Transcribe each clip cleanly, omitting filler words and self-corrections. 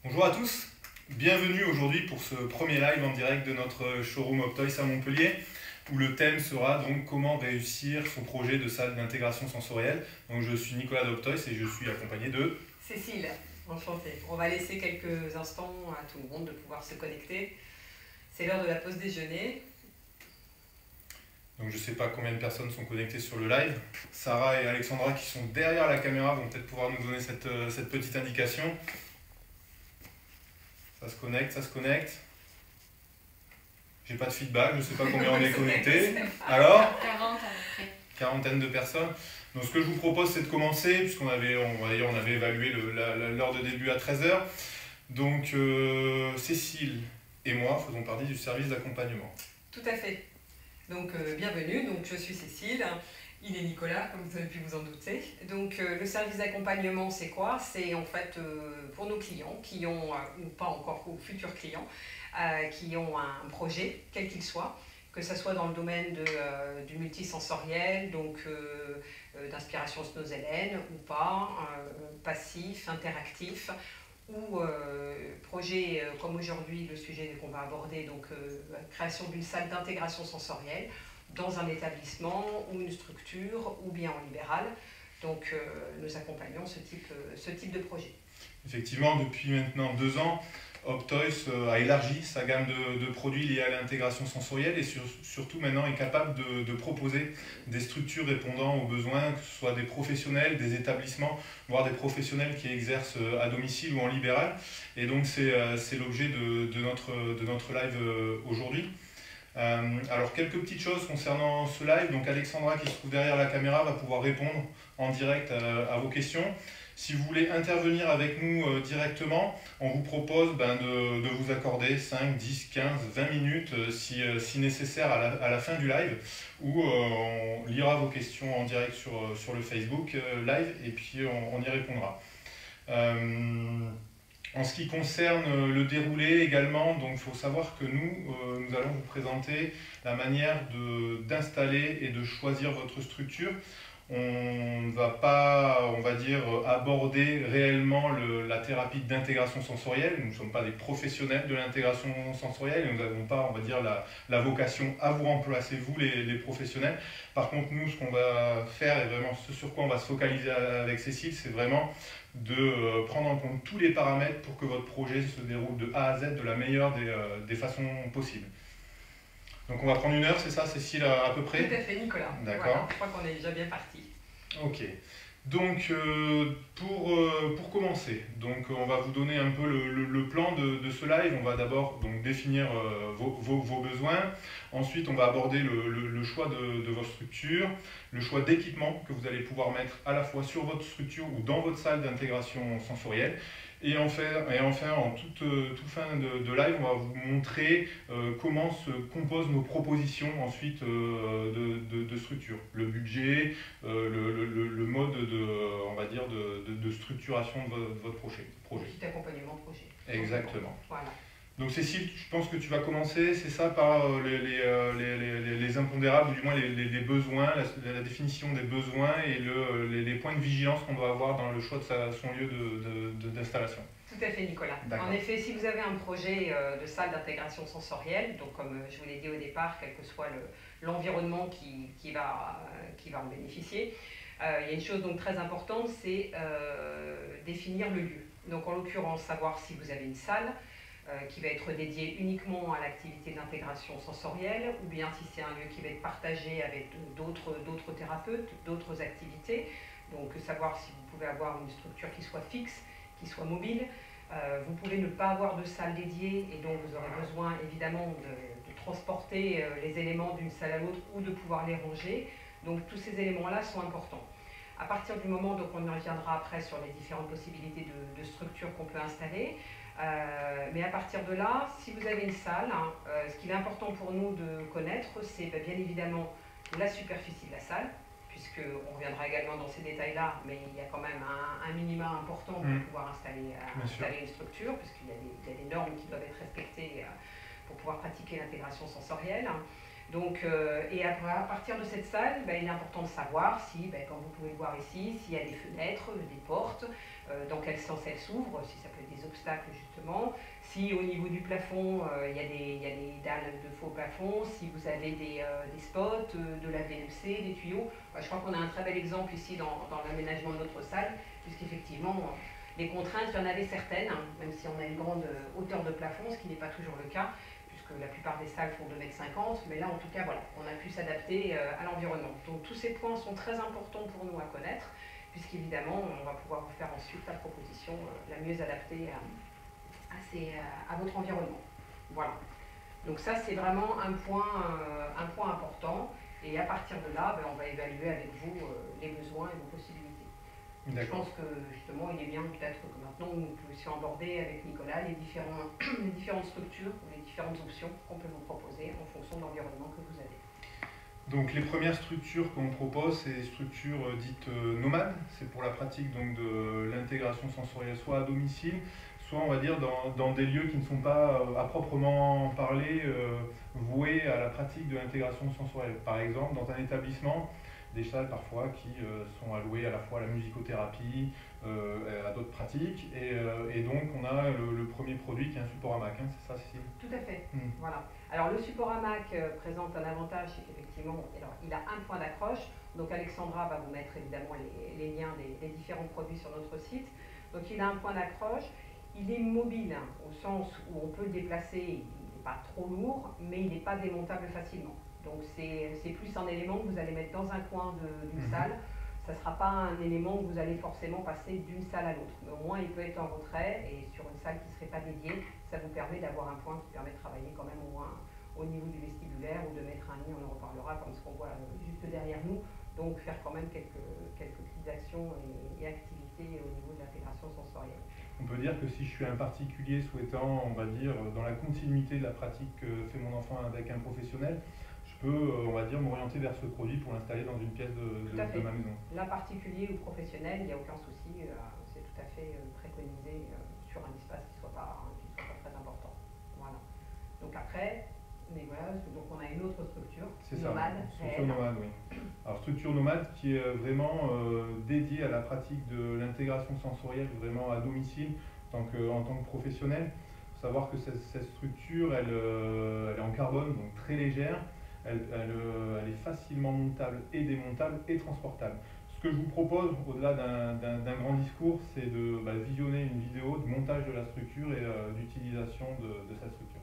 Bonjour à tous, bienvenue aujourd'hui pour ce premier live en direct de notre showroom Optoys à Montpellier où le thème sera donc comment réussir son projet de salle d'intégration sensorielle. Donc je suis Nicolas d'Optoys et je suis accompagné de Cécile, enchantée. On va laisser quelques instants à tout le monde de pouvoir se connecter. C'est l'heure de la pause déjeuner. Donc je ne sais pas combien de personnes sont connectées sur le live. Sarah et Alexandra qui sont derrière la caméra vont peut-être pouvoir nous donner cette petite indication. Ça se connecte, ça se connecte. J'ai pas de feedback, je ne sais pas combien on est connecté. Alors 40 à peu près. Quarantaine de personnes. Donc ce que je vous propose c'est de commencer, puisqu'on avait, on avait évalué l'heure de début à 13 h. Donc Cécile et moi faisons partie du service d'accompagnement. Tout à fait. Donc bienvenue, donc, je suis Cécile, il est Nicolas, comme vous avez pu vous en douter. Donc le service d'accompagnement c'est quoi? C'est en fait pour nos clients qui ont, ou pas encore, ou futurs clients, qui ont un projet, quel qu'il soit, que ce soit dans le domaine du multisensoriel, donc d'inspiration Snozellen ou pas, passif, interactif, ou projet comme aujourd'hui, le sujet qu'on va aborder, donc création d'une salle d'intégration sensorielle dans un établissement ou une structure ou bien en libéral. Donc nous accompagnons ce type de projet. Effectivement, depuis maintenant 2 ans, Optoys a élargi sa gamme de produits liés à l'intégration sensorielle et surtout maintenant est capable de proposer des structures répondant aux besoins, que ce soit des professionnels, des établissements, voire des professionnels qui exercent à domicile ou en libéral. Et donc c'est l'objet de notre live aujourd'hui. Alors quelques petites choses concernant ce live. Donc Alexandra qui se trouve derrière la caméra va pouvoir répondre en direct à vos questions. Si vous voulez intervenir avec nous directement, on vous propose de vous accorder 5, 10, 15, 20 minutes si nécessaire à la fin du live, où on lira vos questions en direct sur le Facebook live et puis on y répondra. En ce qui concerne le déroulé également, donc il faut savoir que nous allons vous présenter la manière d'installer et de choisir votre structure. On ne va pas, on va dire, aborder réellement la thérapie d'intégration sensorielle. Nous ne sommes pas des professionnels de l'intégration sensorielle et nous n'avons pas, on va dire, la vocation à vous remplacer, vous les professionnels. Par contre, nous, ce qu'on va faire et vraiment ce sur quoi on va se focaliser avec Cécile, c'est vraiment de prendre en compte tous les paramètres pour que votre projet se déroule de A à Z de la meilleure des façons possibles. Donc on va prendre 1 heure, c'est ça Cécile, à peu près? Tout à fait, Nicolas. D'accord. Voilà, je crois qu'on est déjà bien parti. Ok. Donc pour commencer, donc, on va vous donner un peu le plan de ce live. On va d'abord définir vos besoins. Ensuite, on va aborder le choix de votre structure, le choix d'équipement que vous allez pouvoir mettre à la fois sur votre structure ou dans votre salle d'intégration sensorielle. Et enfin, en toute fin de live, on va vous montrer comment se composent nos propositions ensuite de structure. Le budget, le mode on va dire de structuration de votre projet. Petit accompagnement de projet. Exactement. Voilà. Donc Cécile, je pense que tu vas commencer, c'est ça, par les impondérables, ou du moins les besoins, la définition des besoins et les points de vigilance qu'on doit avoir dans le choix de son lieu d'installation. Tout à fait, Nicolas. En effet, si vous avez un projet de salle d'intégration sensorielle, donc comme je vous l'ai dit au départ, quel que soit l'environnement qui va en bénéficier, il y a une chose donc très importante, c'est définir le lieu. Donc en l'occurrence, savoir si vous avez une salle qui va être dédiée uniquement à l'activité d'intégration sensorielle, ou bien si c'est un lieu qui va être partagé avec d'autres thérapeutes, d'autres activités. Donc savoir si vous pouvez avoir une structure qui soit fixe, qui soit mobile. Vous pouvez ne pas avoir de salle dédiée et donc vous aurez besoin évidemment de transporter les éléments d'une salle à l'autre ou de pouvoir les ranger. Donc tous ces éléments-là sont importants. À partir du moment, donc on y reviendra après sur les différentes possibilités de structures qu'on peut installer, mais à partir de là, si vous avez une salle, ce qu'il est important pour nous de connaître, c'est bien évidemment la superficie de la salle, puisqu'on reviendra également dans ces détails-là, mais il y a quand même un minima important pour pouvoir installer une structure, puisqu'il y a des normes qui doivent être respectées pour pouvoir pratiquer l'intégration sensorielle. Donc, et à partir de cette salle, il est important de savoir si, comme vous pouvez le voir ici, s'il y a des fenêtres, des portes, dans quel sens elles s'ouvrent, si ça peut être des obstacles justement, si au niveau du plafond, il y a des dalles de faux plafond, si vous avez des spots, de la VMC, des tuyaux. Je crois qu'on a un très bel exemple ici dans l'aménagement de notre salle, puisqu'effectivement, les contraintes, il y en avait certaines, hein, même si on a une grande hauteur de plafond, ce qui n'est pas toujours le cas, puisque la plupart des salles font 2,50 m, mais là en tout cas, voilà, on a pu s'adapter à l'environnement. Donc tous ces points sont très importants pour nous à connaître, puisqu'évidemment, on va pouvoir vous faire ensuite la proposition la mieux adaptée à votre environnement. Voilà. Donc ça, c'est vraiment un point important, et à partir de là, on va évaluer avec vous les besoins et vos possibilités. Je pense que justement, il est bien peut-être que maintenant nous puissions aborder avec Nicolas les différentes structures, les différentes options qu'on peut vous proposer en fonction de l'environnement que vous avez. Donc les premières structures qu'on propose, c'est des structures dites nomades. C'est pour la pratique donc, de l'intégration sensorielle, soit à domicile, soit on va dire dans des lieux qui ne sont pas à proprement parler voués à la pratique de l'intégration sensorielle. Par exemple, dans un établissement, des salles parfois qui sont allouées à la fois à la musicothérapie, à d'autres pratiques. Et donc on a le premier produit qui est un support hamac, hein, c'est ça Cécile? Tout à fait, voilà. Alors le support hamac présente un avantage, c'est qu'effectivement il a un point d'accroche. Donc Alexandra va vous mettre évidemment les liens des différents produits sur notre site. Donc il a un point d'accroche, il est mobile hein, au sens où on peut le déplacer, il n'est pas trop lourd, mais il n'est pas démontable facilement. Donc c'est plus un élément que vous allez mettre dans un coin d'une salle. Ça ne sera pas un élément que vous allez forcément passer d'une salle à l'autre. Mais au moins, il peut être en retrait et sur une salle qui ne serait pas dédiée, ça vous permet d'avoir un point qui permet de travailler quand même au moins au niveau du vestibulaire ou de mettre un lit, on en reparlera comme ce qu'on voit juste derrière nous. Donc faire quand même quelques petites actions et activités au niveau de l'intégration sensorielle. On peut dire que si je suis un particulier souhaitant, on va dire, dans la continuité de la pratique que fait mon enfant avec un professionnel, je peux, on va dire, m'orienter vers ce produit pour l'installer dans une pièce de ma maison. Là, particulier ou professionnel, il n'y a aucun souci, c'est tout à fait préconisé sur un espace qui ne soit pas très important. Voilà. Donc après, mais voilà, donc on a une autre structure, nomade. Structure nomade, oui. Alors structure nomade qui est vraiment dédiée à la pratique de l'intégration sensorielle, vraiment à domicile en tant que professionnel. Il faut savoir que cette structure, elle est en carbone, donc très légère. Elle est facilement montable et démontable et transportable. Ce que je vous propose, au-delà d'un grand discours, c'est de visionner une vidéo de montage de la structure et d'utilisation de cette structure.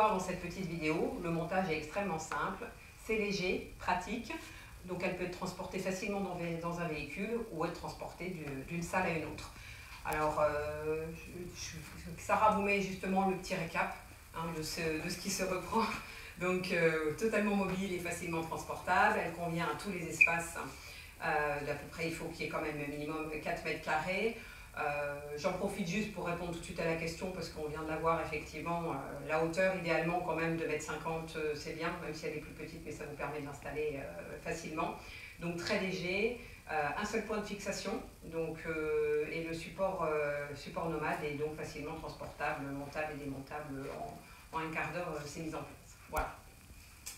voir dans cette petite vidéo, le montage est extrêmement simple, c'est léger, pratique, donc elle peut être transportée facilement dans un véhicule ou être transportée d'une salle à une autre. Alors, Sarah vous met justement le petit récap de ce qui se reprend. Donc, totalement mobile et facilement transportable. Elle convient à tous les espaces. D'à peu près, il faut qu'il y ait quand même un minimum 4 mètres carrés. J'en profite juste pour répondre tout de suite à la question parce qu'on vient de la voir effectivement. La hauteur, idéalement, quand même, de 1,50 m, c'est bien, même si elle est plus petite, mais ça vous permet de l'installer facilement. Donc, très léger. Un seul point de fixation donc, et le support nomade est donc facilement transportable, montable et démontable en un quart d'heure, c'est mis en place. Voilà.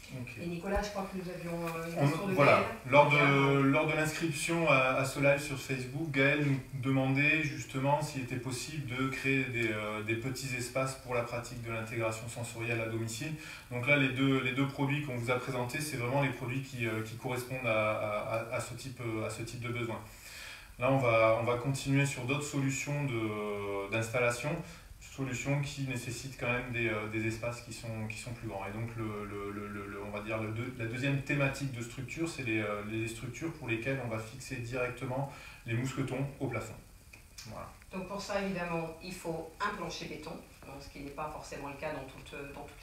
Okay. Et Nicolas, je crois que nous avions une question de voilà. Gaël. Lors de l'inscription à ce live sur Facebook, Gaël nous demandait justement s'il était possible de créer des petits espaces pour la pratique de l'intégration sensorielle à domicile. Donc là, les deux produits qu'on vous a présentés, c'est vraiment les produits qui correspondent à ce type de besoin. Là, on va continuer sur d'autres solutions d'installation. Solutions qui nécessitent quand même des espaces qui sont plus grands. Et donc, on va dire la deuxième thématique de structure, c'est les structures pour lesquelles on va fixer directement les mousquetons au plafond. Voilà. Donc pour ça, évidemment, il faut un plancher béton, ce qui n'est pas forcément le cas dans toutes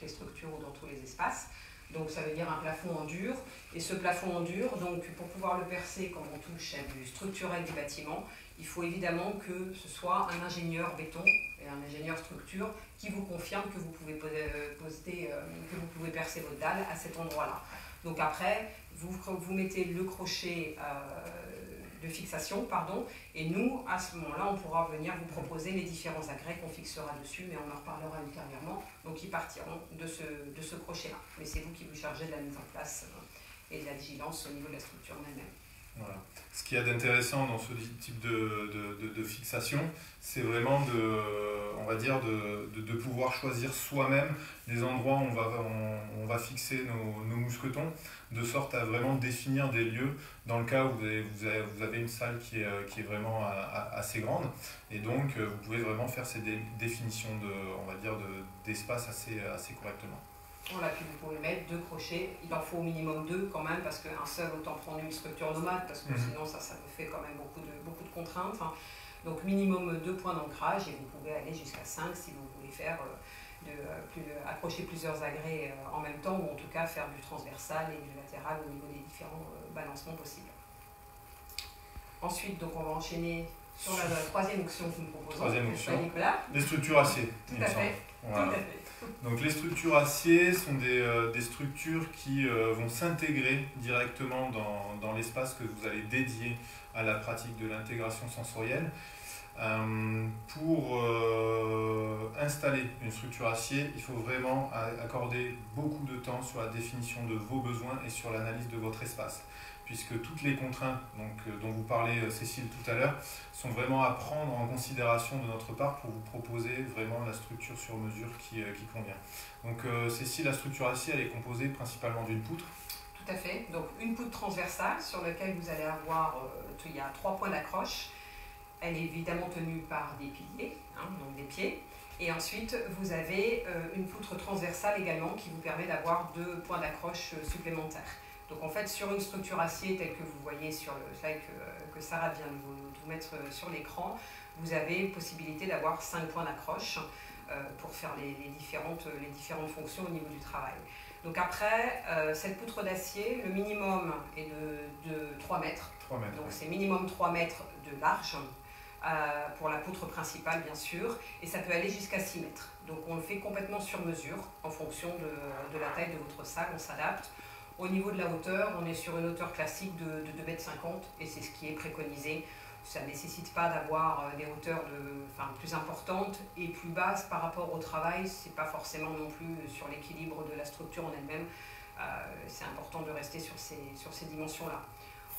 les structures ou dans tous les espaces. Donc ça veut dire un plafond en dur. Et ce plafond en dur, donc, pour pouvoir le percer comme on touche à du structurel du bâtiment, il faut évidemment que ce soit un ingénieur béton et un ingénieur structure qui vous confirme que vous pouvez percer votre dalle à cet endroit-là. Donc après, vous mettez le crochet de fixation, et nous, à ce moment-là, on pourra venir vous proposer les différents agrès qu'on fixera dessus, mais on en reparlera ultérieurement. Donc ils partiront de ce crochet-là. Mais c'est vous qui vous chargez de la mise en place et de la vigilance au niveau de la structure en elle-même. Voilà. Ce qu'il y a d'intéressant dans ce type de fixation, c'est vraiment de pouvoir choisir soi-même les endroits où on va fixer nos mousquetons, de sorte à vraiment définir des lieux dans le cas où vous avez une salle qui est vraiment assez grande. Et donc, vous pouvez vraiment faire ces définitions d'espace assez correctement. Voilà, puis vous pouvez mettre 2 crochets, il en faut au minimum 2 quand même, parce qu'un seul, autant prendre une structure nomade, parce que sinon ça vous fait quand même beaucoup de contraintes. Donc minimum 2 points d'ancrage, et vous pouvez aller jusqu'à 5 si vous voulez faire accrocher plusieurs agrès en même temps, ou en tout cas faire du transversal et du latéral au niveau des différents balancements possibles. Ensuite, donc on va enchaîner sur la troisième option que nous proposons. Troisième option, Nicolas. Les structures acier. Tout à fait. Voilà. Tout à fait. Donc les structures acier sont des structures qui vont s'intégrer directement dans l'espace que vous allez dédier à la pratique de l'intégration sensorielle. Pour installer une structure acier, il faut vraiment accorder beaucoup de temps sur la définition de vos besoins et sur l'analyse de votre espace, puisque toutes les contraintes dont vous parlez, Cécile, tout à l'heure, sont vraiment à prendre en considération de notre part pour vous proposer vraiment la structure sur mesure qui convient. Donc Cécile, la structure acier, elle est composée principalement d'une poutre. Tout à fait, donc une poutre transversale sur laquelle vous allez avoir, il y a 3 points d'accroche. Elle est évidemment tenue par des piliers, donc des pieds. Et ensuite, vous avez une poutre transversale également qui vous permet d'avoir 2 points d'accroche supplémentaires. Donc en fait, sur une structure acier telle que vous voyez sur le slide que Sarah vient de vous mettre sur l'écran, vous avez possibilité d'avoir 5 points d'accroche pour faire les différentes fonctions au niveau du travail. Donc après, cette poutre d'acier, le minimum est de 3 mètres. 3 mètres. Donc c'est minimum 3 mètres de large pour la poutre principale bien sûr, et ça peut aller jusqu'à 6 mètres. Donc on le fait complètement sur mesure en fonction de la taille de votre salle, on s'adapte. Au niveau de la hauteur, on est sur une hauteur classique de 2,50 m et c'est ce qui est préconisé. Ça ne nécessite pas d'avoir des hauteurs plus importantes et plus basses par rapport au travail. Ce n'est pas forcément non plus sur l'équilibre de la structure en elle-même. C'est important de rester sur ces dimensions-là.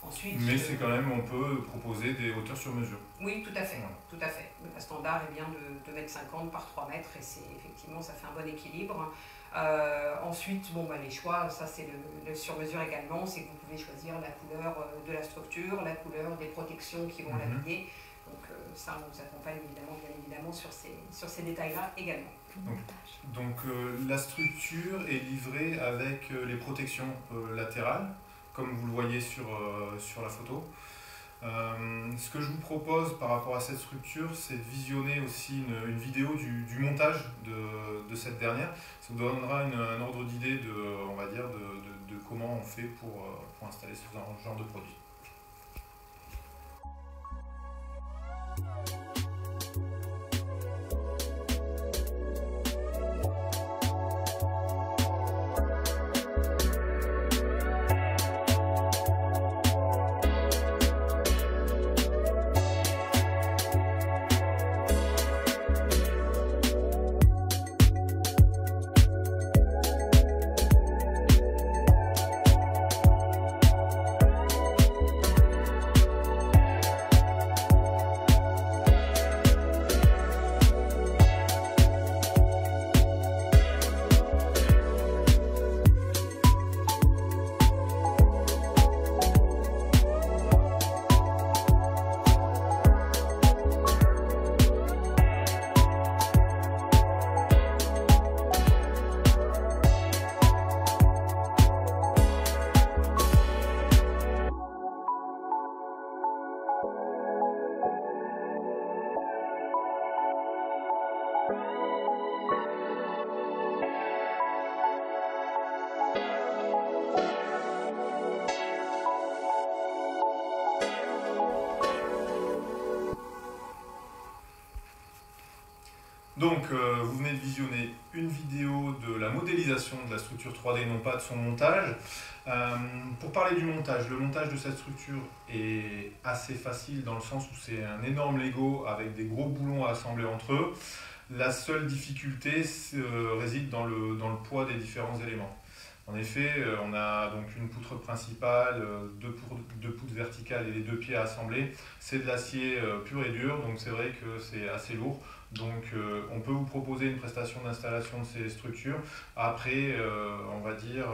Ensuite, mais c'est quand même, on peut proposer des hauteurs sur mesure. Oui, tout à fait. Ouais. Tout à fait. Le standard est bien de 2,50 m par 3 mètres et effectivement, ça fait un bon équilibre. Ensuite, les choix, ça c'est le sur-mesure également, c'est que vous pouvez choisir la couleur de la structure, la couleur des protections qui vont l'habiller. Donc ça, on vous accompagne bien évidemment sur ces détails-là également. Donc la structure est livrée avec les protections latérales, comme vous le voyez sur la photo. Ce que je vous propose par rapport à cette structure, c'est de visionner aussi une vidéo du montage de cette dernière. Ça vous donnera un ordre d'idée on va dire, de comment on fait pour installer ce genre de produit. Donc, vous venez de visionner une vidéo de la modélisation de la structure 3D, non pas de son montage. Pour parler du montage, le montage de cette structure est assez facile dans le sens où c'est un énorme Lego avec des gros boulons à assembler entre eux. La seule difficulté réside dans le poids des différents éléments. En effet, on a donc une poutre principale, deux poutres verticales et les deux pieds à assembler. C'est de l'acier pur et dur, donc c'est vrai que c'est assez lourd. Donc on peut vous proposer une prestation d'installation de ces structures. Après, on va dire,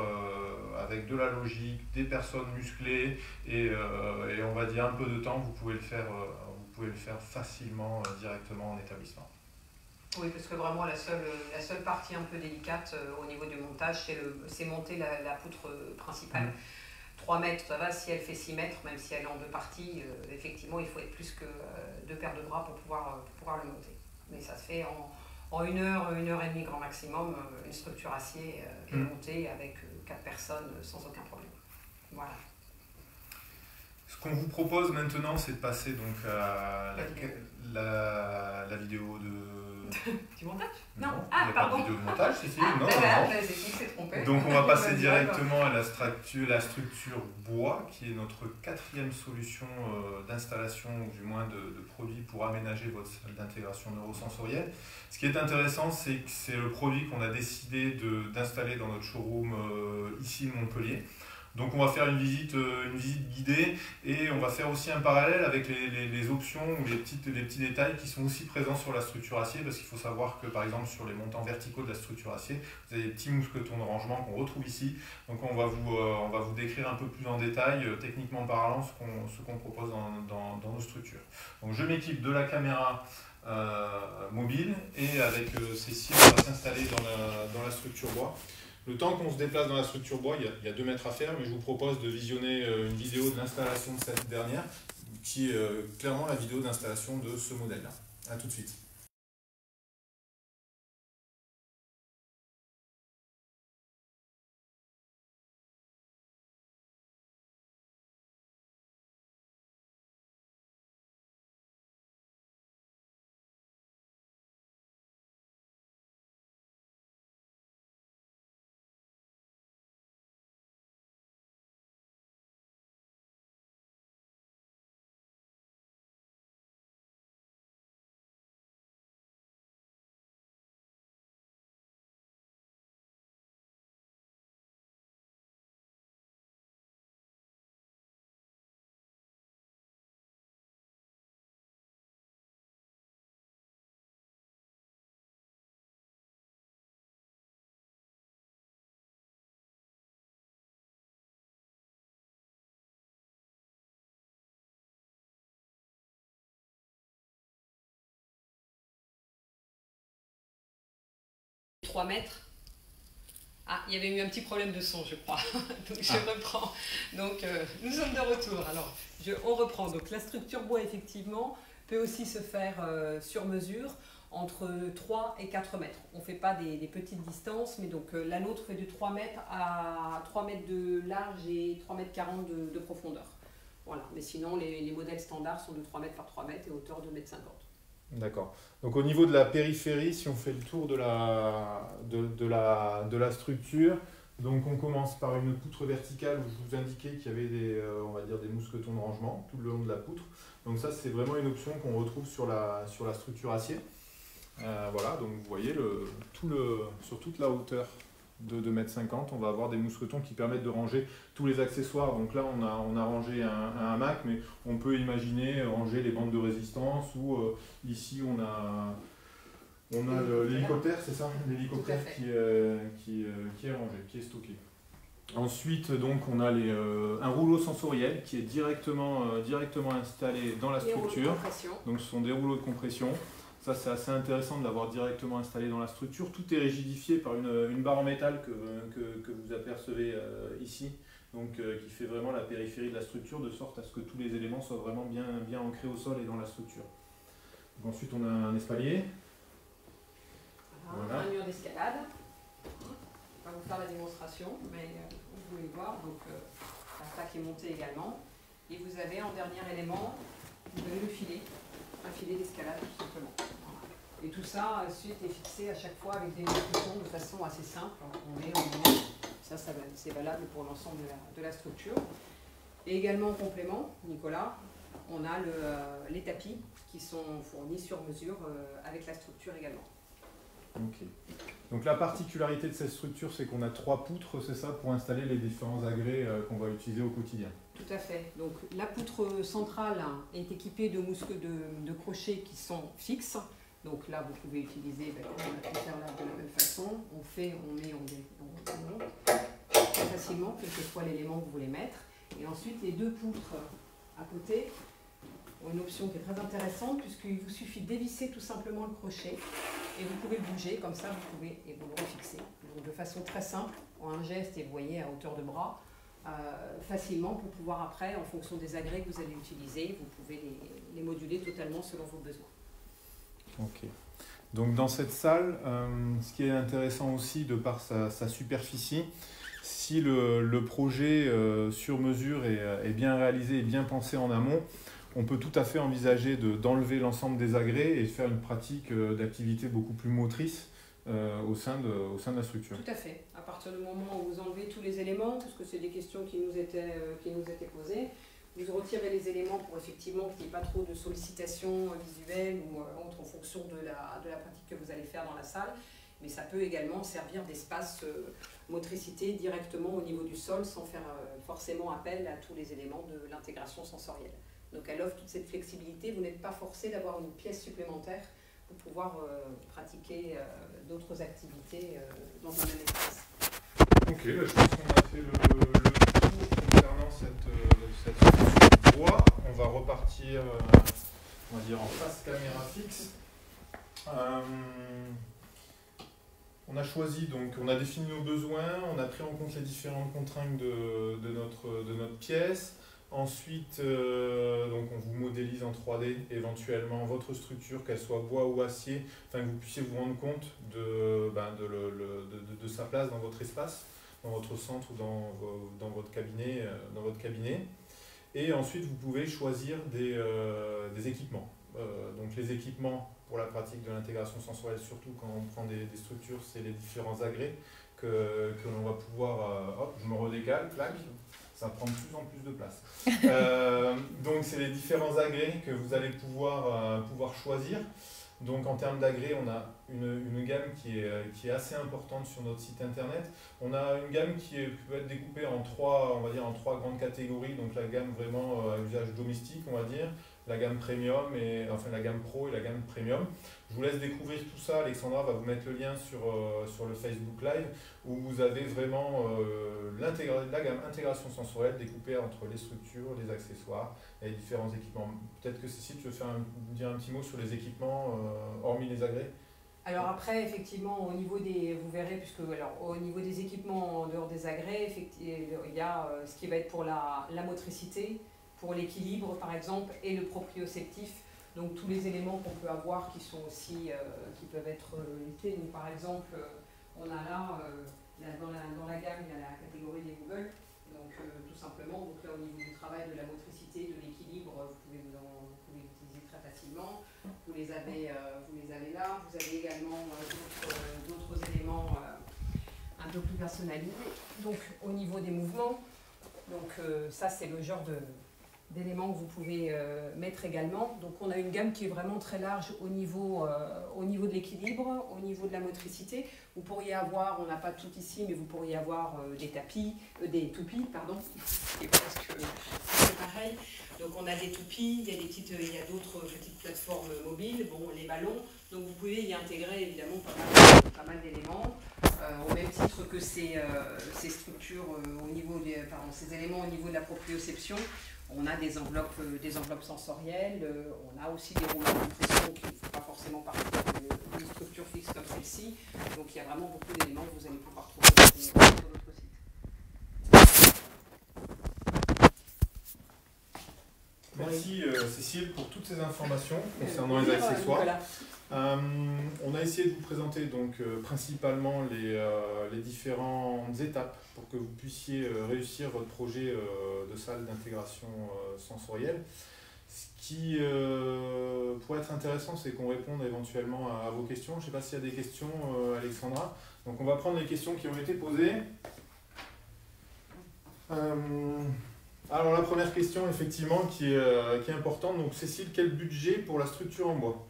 avec de la logique, des personnes musclées et on va dire un peu de temps, vous pouvez le faire facilement directement en établissement. Oui, parce que vraiment la seule partie un peu délicate au niveau du montage, c'est monter la poutre principale. 3 mètres, ça va, si elle fait 6 mètres, même si elle est en 2 parties, effectivement, il faut être plus que 2 paires de bras pour pouvoir le monter. Mais ça se fait en 1 heure, 1 heure et demie grand maximum, une structure acier qui est montée avec 4 personnes sans aucun problème. Voilà. Ce qu'on vous propose maintenant, c'est de passer donc à la vidéo du montage? Non, pardon. Pas de vidéo de montage, si, non. C'est qui s'est trompé. Donc on va passer directement à la structure bois, qui est notre 4e solution d'installation, ou du moins de produit pour aménager votre salle d'intégration neurosensorielle. Ce qui est intéressant, c'est que c'est le produit qu'on a décidé d'installer dans notre showroom ici de Montpellier. Donc on va faire une visite guidée et on va faire aussi un parallèle avec les options ou les petits détails qui sont aussi présents sur la structure acier, parce qu'il faut savoir que par exemple sur les montants verticaux de la structure acier, vous avez des petits mousquetons de rangement qu'on retrouve ici. Donc on va vous décrire un peu plus en détail, techniquement parlant, ce qu'on propose dans nos structures. Donc je m'équipe de la caméra mobile et avec Cécile, on va s'installer dans la structure bois. Le temps qu'on se déplace dans la structure bois, il y a 2 mètres à faire, mais je vous propose de visionner une vidéo de l'installation de cette dernière, qui est clairement la vidéo d'installation de ce modèle-là. A tout de suite. 3 mètres. Ah, il y avait eu un petit problème de son, je crois. Donc je reprends. Donc nous sommes de retour. Alors, on reprend. Donc la structure bois, effectivement, peut aussi se faire sur mesure entre 3 et 4 mètres. On ne fait pas des petites distances, mais donc la nôtre fait de 3 mètres à 3 mètres de large et 3 mètres 40 de profondeur. Voilà. Mais sinon, les modèles standards sont de 3 mètres par 3 mètres et hauteur de 2,50 mètres. D'accord. Donc au niveau de la périphérie, si on fait le tour de la structure, donc on commence par une poutre verticale où je vous indiquais qu'il y avait on va dire des mousquetons de rangement tout le long de la poutre. Donc ça, c'est vraiment une option qu'on retrouve sur la structure acier. Voilà, donc vous voyez sur toute la hauteur de 2,50 m, on va avoir des mousquetons qui permettent de ranger tous les accessoires. Donc là, on a rangé un hamac, mais on peut imaginer ranger les bandes de résistance ou ici, on a l'hélicoptère, c'est ça? L'hélicoptère qui est rangé, qui est stocké. Ensuite, donc, on a un rouleau sensoriel qui est directement installé dans la structure. Donc, ce sont des rouleaux de compression. Ça, c'est assez intéressant de l'avoir directement installé dans la structure. Tout est rigidifié par une barre en métal que vous apercevez ici, donc qui fait vraiment la périphérie de la structure, de sorte à ce que tous les éléments soient vraiment bien ancrés au sol et dans la structure. Donc, ensuite, on a un espalier. Voilà. Un mur d'escalade. On va vous faire la démonstration, mais vous pouvez le voir. Donc, la plaque est montée également. Et vous avez en dernier élément, vous avez le filet. Un filet d'escalade tout simplement. Et tout ça ensuite est fixé à chaque fois avec des mousquetons de façon assez simple. On met. Ça c'est valable pour l'ensemble de la structure. Et également en complément, Nicolas, on a les tapis qui sont fournis sur mesure avec la structure également. Ok. Donc la particularité de cette structure, c'est qu'on a 3 poutres, c'est ça, pour installer les différents agrès qu'on va utiliser au quotidien. Tout à fait. Donc la poutre centrale est équipée de crochets qui sont fixes. Donc là, vous pouvez utiliser, on a pu faire là de la même façon. On monte très facilement, quel que soit l'élément que vous voulez mettre. Et ensuite, les 2 poutres à côté ont une option qui est très intéressante, puisqu'il vous suffit d'évisser tout simplement le crochet et vous pouvez le bouger, comme ça vous pouvez et vous le refixer. Donc de façon très simple, en un geste, et vous voyez à hauteur de bras, facilement pour pouvoir après, en fonction des agrès que vous allez utiliser, vous pouvez les moduler totalement selon vos besoins. Ok. Donc dans cette salle, ce qui est intéressant aussi de par sa superficie, si le projet sur mesure est bien réalisé et bien pensé en amont, on peut tout à fait envisager d'enlever l'ensemble des agrès et de faire une pratique d'activité beaucoup plus motrice au sein de la structure. Tout à fait. À partir du moment où vous enlevez tous les éléments, parce que c'est des questions qui nous étaient posées, vous retirez les éléments pour effectivement qu'il n'y ait pas trop de sollicitations visuelles ou autres en fonction de la pratique que vous allez faire dans la salle. Mais ça peut également servir d'espace motricité directement au niveau du sol sans faire forcément appel à tous les éléments de l'intégration sensorielle. Donc elle offre toute cette flexibilité, vous n'êtes pas forcé d'avoir une pièce supplémentaire pour pouvoir pratiquer d'autres activités dans un même espace. Ok, je pense qu'on a fait le tour concernant cette solution bois. On va repartir on va dire en face caméra fixe. On a choisi, donc on a défini nos besoins, on a pris en compte les différentes contraintes de notre pièce. Ensuite, donc on vous modélise en 3D éventuellement votre structure, qu'elle soit bois ou acier, afin que vous puissiez vous rendre compte de sa place dans votre espace, dans votre centre ou dans votre cabinet. Et ensuite, vous pouvez choisir des équipements. Donc les équipements pour la pratique de l'intégration sensorielle, surtout quand on prend des structures, c'est les différents agrès que l'on va pouvoir... hop, je me redécale, clac. Ça prend de plus en plus de place. Donc c'est les différents agrès que vous allez pouvoir choisir. Donc en termes d'agrès, on a une gamme qui est assez importante sur notre site internet. On a une gamme qui peut être découpée en trois grandes catégories. Donc la gamme vraiment à usage domestique, on va dire, la gamme premium, la gamme pro et la gamme premium. Je vous laisse découvrir tout ça. Alexandra va vous mettre le lien sur le Facebook Live où vous avez vraiment la gamme intégration sensorielle découpée entre les structures, les accessoires et les différents équipements. Peut-être que Cécile, tu veux dire un petit mot sur les équipements, hormis les agrès? Alors après, effectivement, au niveau des, vous verrez, puisque alors, au niveau des équipements en dehors des agrès, effectivement, il y a ce qui va être pour la motricité, pour l'équilibre par exemple, et le proprioceptif. Donc tous les éléments qu'on peut avoir qui sont aussi, qui peuvent être luttés. Donc par exemple, on a là, dans la gamme, il y a la catégorie des Google. Donc tout simplement, donc là au niveau du travail de la motricité, de l'équilibre, vous pouvez l'utiliser très facilement. Vous les avez là. Vous avez également d'autres éléments un peu plus personnalisés. Donc au niveau des mouvements, donc ça c'est le genre d'éléments que vous pouvez mettre également. Donc on a une gamme qui est vraiment très large au niveau de l'équilibre, au niveau de la motricité. Vous pourriez avoir, on n'a pas tout ici, mais vous pourriez avoir des toupies, pardon, et parce que c'est pareil. Donc on a des toupies, il y a d'autres petites plateformes mobiles, bon, les ballons. Donc vous pouvez y intégrer évidemment pas mal d'éléments. Au même titre que ces structures au niveau ces éléments au niveau de la proprioception. On a des enveloppes sensorielles, on a aussi des rouleaux d'impression qui ne font pas forcément partie d'une structure fixe comme celle-ci. Donc il y a vraiment beaucoup d'éléments que vous allez pouvoir trouver sur notre site. Merci Cécile pour toutes ces informations concernant les accessoires. On a essayé de vous présenter donc principalement les différentes étapes pour que vous puissiez réussir votre projet de salle d'intégration sensorielle. Ce qui pourrait être intéressant, c'est qu'on réponde éventuellement à vos questions. Je ne sais pas s'il y a des questions, Alexandra. Donc on va prendre les questions qui ont été posées. Alors la première question effectivement qui est importante, donc Cécile, quel budget pour la structure en bois?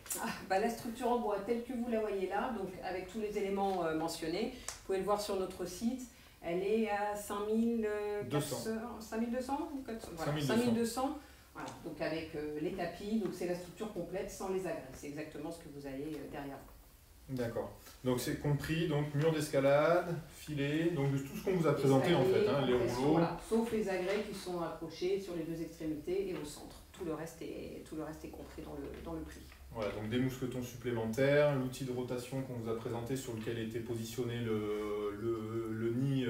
La structure en bois telle que vous la voyez là, donc avec tous les éléments mentionnés, vous pouvez le voir sur notre site, elle est à 5200. 5200. Voilà, donc avec les tapis, donc c'est la structure complète sans les agrès, c'est exactement ce que vous avez derrière vous. D'accord. Donc c'est compris, donc mur d'escalade, filet, donc de tout ce qu'on vous a présenté en fait, hein, les rouleaux. Voilà, sauf les agrès qui sont accrochés sur les deux extrémités et au centre. Tout le reste est compris dans le prix. Voilà, donc des mousquetons supplémentaires, l'outil de rotation qu'on vous a présenté sur lequel était positionné le nid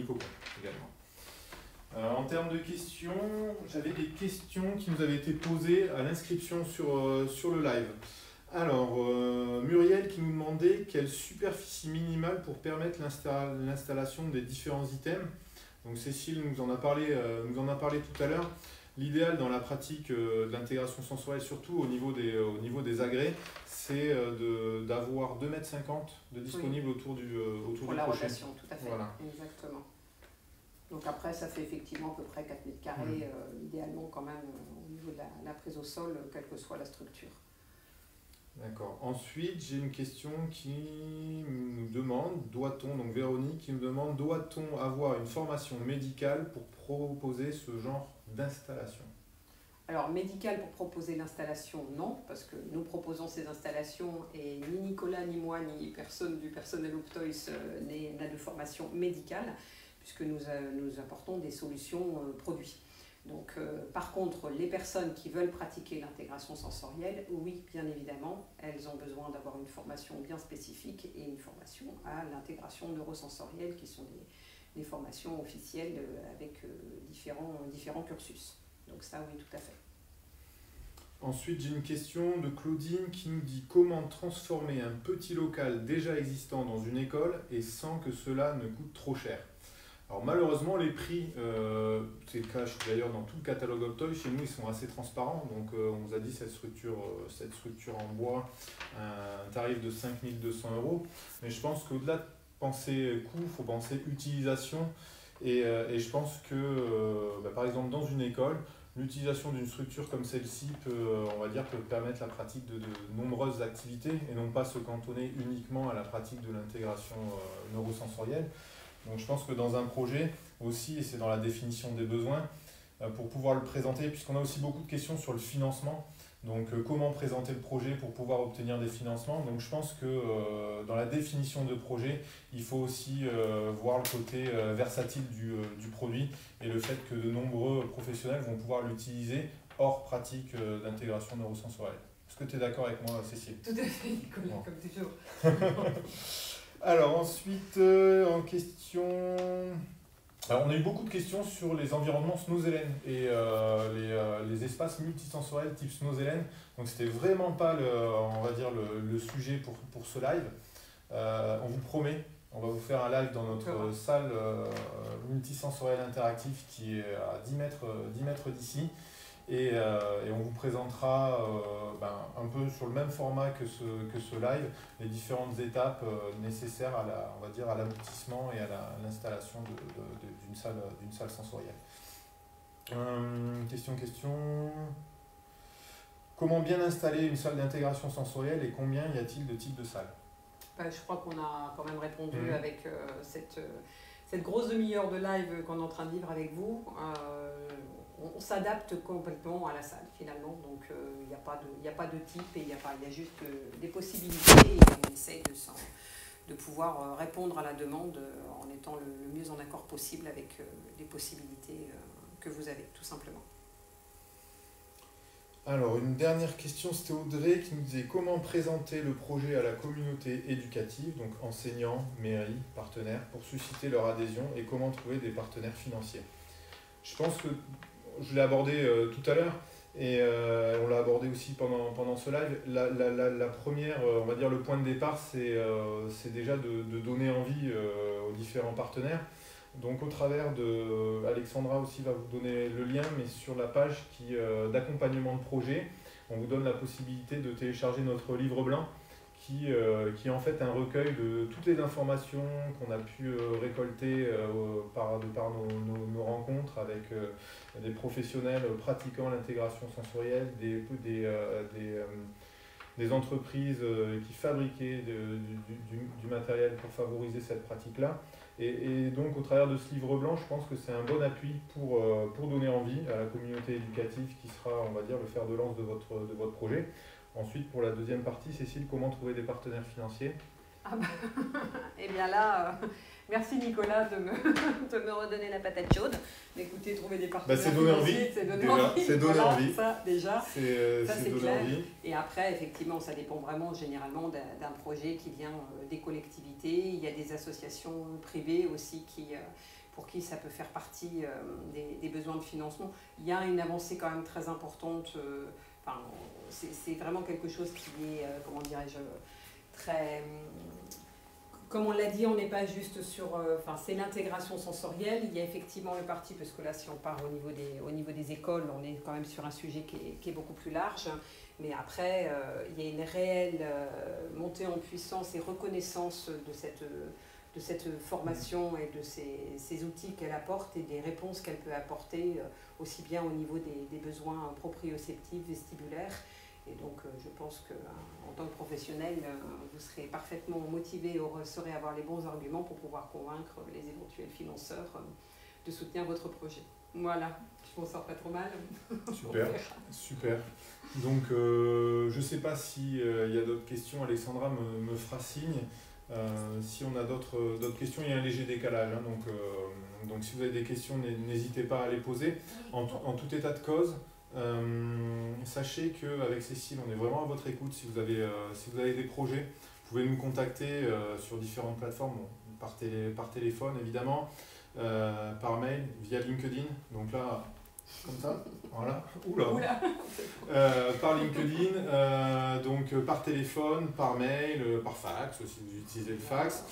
cocon également. En termes de questions, j'avais des questions qui nous avaient été posées à l'inscription sur le live. Alors, Muriel qui nous demandait quelle superficie minimale pour permettre l'installation des différents items. Donc Cécile nous en a parlé tout à l'heure. L'idéal dans la pratique de l'intégration sensorielle, surtout au niveau des agrès, c'est d'avoir 2,50 m de disponible autour du pour du la crochet. Rotation, tout à fait, voilà. Exactement. Donc après, ça fait effectivement à peu près 4 m², idéalement quand même au niveau de la prise au sol, quelle que soit la structure. D'accord. Ensuite, j'ai une question qui nous demande, donc Véronique qui nous demande, doit-on avoir une formation médicale pour proposer ce genre d'installation? Alors, médicale pour proposer l'installation, non, parce que nous proposons ces installations et ni Nicolas, ni moi, ni personne du personnel Optoys n'a de formation médicale, puisque nous apportons des solutions produits. Donc, par contre, les personnes qui veulent pratiquer l'intégration sensorielle, oui, bien évidemment, elles ont besoin d'avoir une formation bien spécifique et une formation à l'intégration neurosensorielle, qui sont des formations officielles avec différents cursus. Donc ça, oui, tout à fait. Ensuite, j'ai une question de Claudine qui nous dit comment transformer un petit local déjà existant dans une école et sans que cela ne coûte trop cher. Alors malheureusement, les prix, c'est le cas d'ailleurs dans tout le catalogue Optoys, chez nous ils sont assez transparents. Donc on vous a dit cette structure en bois, un tarif de 5 200 €. Mais je pense qu'au-delà de penser coût, il faut penser utilisation. Et je pense que par exemple dans une école, l'utilisation d'une structure comme celle-ci peut permettre la pratique de nombreuses activités et non pas se cantonner uniquement à la pratique de l'intégration neurosensorielle. Donc je pense que dans un projet aussi, et c'est dans la définition des besoins, pour pouvoir le présenter, puisqu'on a aussi beaucoup de questions sur le financement, donc comment présenter le projet pour pouvoir obtenir des financements. Donc je pense que dans la définition de projet, il faut aussi voir le côté versatile du produit et le fait que de nombreux professionnels vont pouvoir l'utiliser hors pratique d'intégration neurosensorielle. Est-ce que tu es d'accord avec moi, Cécile? Tout à fait, Nicolas, comme toujours. Alors ensuite, en question... Alors, on a eu beaucoup de questions sur les environnements Snozelen et les espaces multisensoriels type Snozelen. Donc c'était vraiment pas on va dire le sujet pour ce live. On vous promet, on va vous faire un live dans notre salle multisensorielle interactive qui est à 10 mètres d'ici. Et on vous présentera un peu sur le même format que ce live les différentes étapes nécessaires on va dire à l'aboutissement et à l'installation d'une salle sensorielle. Question. Comment bien installer une salle d'intégration sensorielle et combien y a-t-il de types de salles? Je crois qu'on a quand même répondu avec cette grosse demi-heure de live qu'on est en train de vivre avec vous. On s'adapte complètement à la salle finalement, donc il n'y a pas de type et il y a juste des possibilités et on essaye de pouvoir répondre à la demande en étant le mieux en accord possible avec les possibilités que vous avez tout simplement. Alors une dernière question, c'était Audrey qui nous disait comment présenter le projet à la communauté éducative, donc enseignants, mairies, partenaires, pour susciter leur adhésion et comment trouver des partenaires financiers. Je pense que je l'ai abordé tout à l'heure et on l'a abordé aussi pendant ce live. La première, on va dire le point de départ, c'est déjà de donner envie aux différents partenaires. Donc au travers de Alexandra aussi va vous donner le lien, mais sur la page d'accompagnement de projet, on vous donne la possibilité de télécharger notre livre blanc qui est en fait un recueil de toutes les informations qu'on a pu récolter par nos rencontres avec des professionnels pratiquant l'intégration sensorielle, des entreprises qui fabriquaient du matériel pour favoriser cette pratique-là. Et donc au travers de ce livre blanc, je pense que c'est un bon appui pour donner envie à la communauté éducative qui sera, on va dire, le fer de lance de votre projet. Ensuite, pour la deuxième partie, Cécile, comment trouver des partenaires financiers? Eh bien là, merci Nicolas de me redonner la patate chaude. Écoutez, trouver des partenaires financiers, c'est donner envie. C'est donner envie. Ça déjà, c'est clair. Envie. Et après, effectivement, ça dépend vraiment généralement d'un projet qui vient des collectivités. Il y a des associations privées aussi pour qui ça peut faire partie des besoins de financement. Il y a une avancée quand même très importante. C'est vraiment quelque chose qui est, comment dirais-je, très... Comme on l'a dit, on n'est pas juste sur... c'est l'intégration sensorielle. Il y a effectivement le parti, parce que là, si on part au niveau des écoles, on est quand même sur un sujet qui est beaucoup plus large. Mais après, il y a une réelle montée en puissance et reconnaissance de cette formation et de ces outils qu'elle apporte et des réponses qu'elle peut apporter, aussi bien au niveau des besoins proprioceptifs, vestibulaires. Et donc, je pense qu'en tant que professionnel, vous serez parfaitement motivé, saurez avoir les bons arguments pour pouvoir convaincre les éventuels financeurs de soutenir votre projet. Voilà, je m'en sors pas trop mal. Super. Donc, je ne sais pas s'il y a d'autres questions. Alexandra me fera signe. Si on a d'autres questions, il y a un léger décalage. Donc si vous avez des questions, n'hésitez pas à les poser. En tout état de cause, sachez qu'avec Cécile, on est vraiment à votre écoute. Si vous avez des projets, vous pouvez nous contacter sur différentes plateformes, par téléphone évidemment, par mail, via LinkedIn. Donc là, comme ça, voilà. Oula. Par LinkedIn, donc par téléphone, par mail, par fax, si vous utilisez le fax,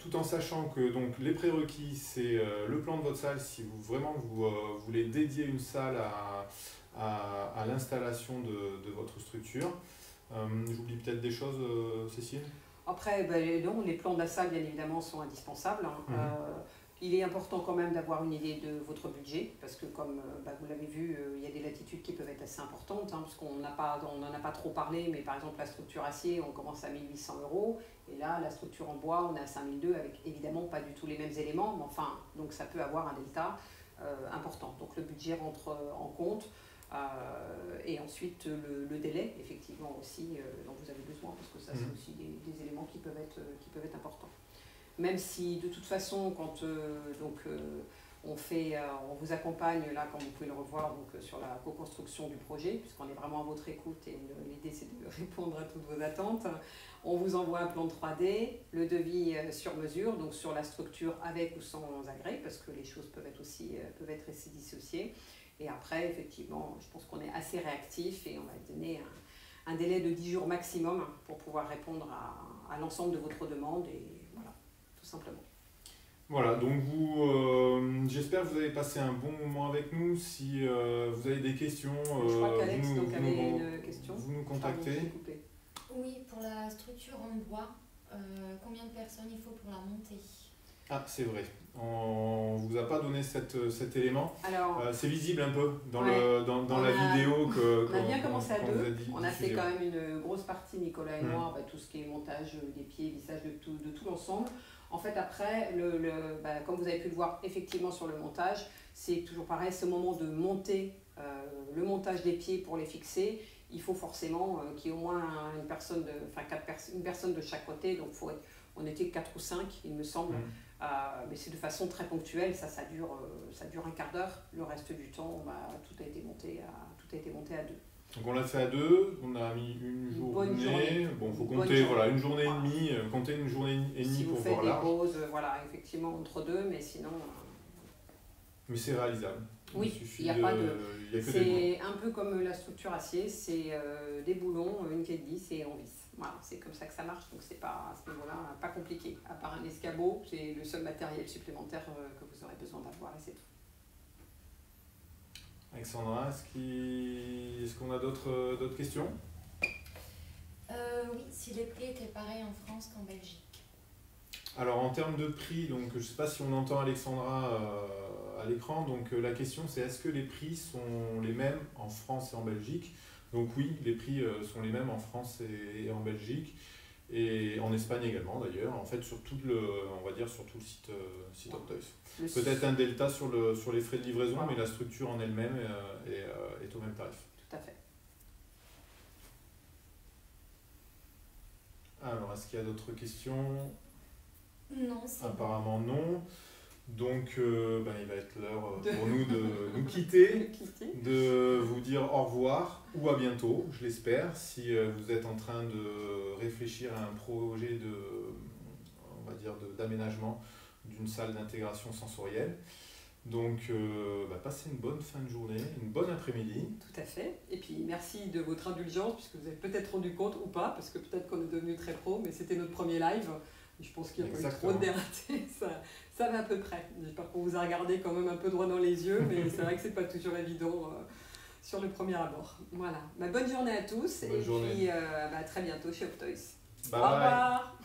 tout en sachant que donc, les prérequis, c'est le plan de votre salle, si vous voulez dédier une salle à l'installation de votre structure. J'oublie peut-être des choses, Cécile? Après, non, les plans de la salle, bien évidemment, sont indispensables. Il est important quand même d'avoir une idée de votre budget, parce que comme vous l'avez vu, il y a des latitudes qui peuvent être assez importantes, parce qu'on n'en a pas trop parlé, mais par exemple la structure acier, on commence à 1 800 €, et là la structure en bois, on est à 5 200 avec évidemment pas du tout les mêmes éléments, mais enfin, donc ça peut avoir un delta important. Donc le budget rentre en compte, et ensuite le délai, effectivement aussi, dont vous avez besoin, parce que ça c'est aussi des éléments qui peuvent être importants. Même si de toute façon, quand On vous accompagne là, comme vous pouvez le revoir, donc, sur la co-construction du projet, puisqu'on est vraiment à votre écoute et l'idée c'est de répondre à toutes vos attentes. On vous envoie un plan de 3D, le devis sur mesure, donc sur la structure avec ou sans agrès, parce que les choses peuvent être aussi dissociées. Et après, effectivement, je pense qu'on est assez réactif et on va donner un délai de 10 jours maximum pour pouvoir répondre à l'ensemble de votre demande, et voilà, tout simplement. Voilà, donc j'espère que vous avez passé un bon moment avec nous. Si vous avez des questions, je crois qu'Alex avait une question. Vous nous contactez. Oui, pour la structure en bois, combien de personnes il faut pour la monter? Ah, c'est vrai. On ne vous a pas donné cet élément. C'est visible un peu dans la vidéo on a bien commencé à deux. On a fait quand même une grosse partie, Nicolas et moi, tout ce qui est montage des pieds, vissage de tout l'ensemble. En fait, après, comme vous avez pu le voir effectivement sur le montage, c'est toujours pareil, ce moment de monter le montage des pieds pour les fixer, il faut forcément qu'il y ait au moins une personne de chaque côté, donc on était 4 ou 5, il me semble, mais c'est de façon très ponctuelle, ça dure un quart d'heure, le reste du temps, tout a été monté à deux. Donc on l'a fait à deux, on a mis une journée. Bon, il faut compter une journée et demie, compter une journée et demie pour voir large. Si vous faites des pauses, effectivement, entre deux, mais sinon... Mais c'est réalisable. Oui, il n'y a pas de... C'est un peu comme la structure acier, c'est des boulons, une quai de 10 et on visse. Voilà, c'est comme ça que ça marche, donc c'est pas, à ce niveau-là, pas compliqué. À part un escabeau, c'est le seul matériel supplémentaire que vous aurez besoin d'avoir, et c'est tout. Alexandra, est-ce qu'on a d'autres questions? Oui, si les prix étaient pareils en France qu'en Belgique. Alors en termes de prix, donc je ne sais pas si on entend Alexandra à l'écran, donc la question c'est est-ce que les prix sont les mêmes en France et en Belgique? Donc oui, les prix sont les mêmes en France et en Belgique, et en Espagne également d'ailleurs, en fait sur tout le site Optoys. Peut-être un delta sur les frais de livraison, mais la structure en elle-même est au même tarif. Tout à fait. Alors, est-ce qu'il y a d'autres questions? Non, c'est apparemment non. Donc, il va être l'heure pour nous de nous quitter, de vous dire au revoir ou à bientôt, je l'espère, si vous êtes en train de réfléchir à un projet d'aménagement d'une salle d'intégration sensorielle. Donc, passez une bonne fin de journée, une bonne après-midi. Tout à fait. Et puis, merci de votre indulgence, puisque vous avez peut-être rendu compte ou pas, parce que peut-être qu'on est devenu très pro, mais c'était notre premier live. Je pense qu'il n'y a pas eu trop de dératés, ça va à peu près. J'espère qu'on vous a regardé quand même un peu droit dans les yeux, mais c'est vrai que ce n'est pas toujours évident sur le premier abord. Voilà. Bonne journée à tous, bonne journée. Puis très bientôt chez Optoys. Bye. Au revoir.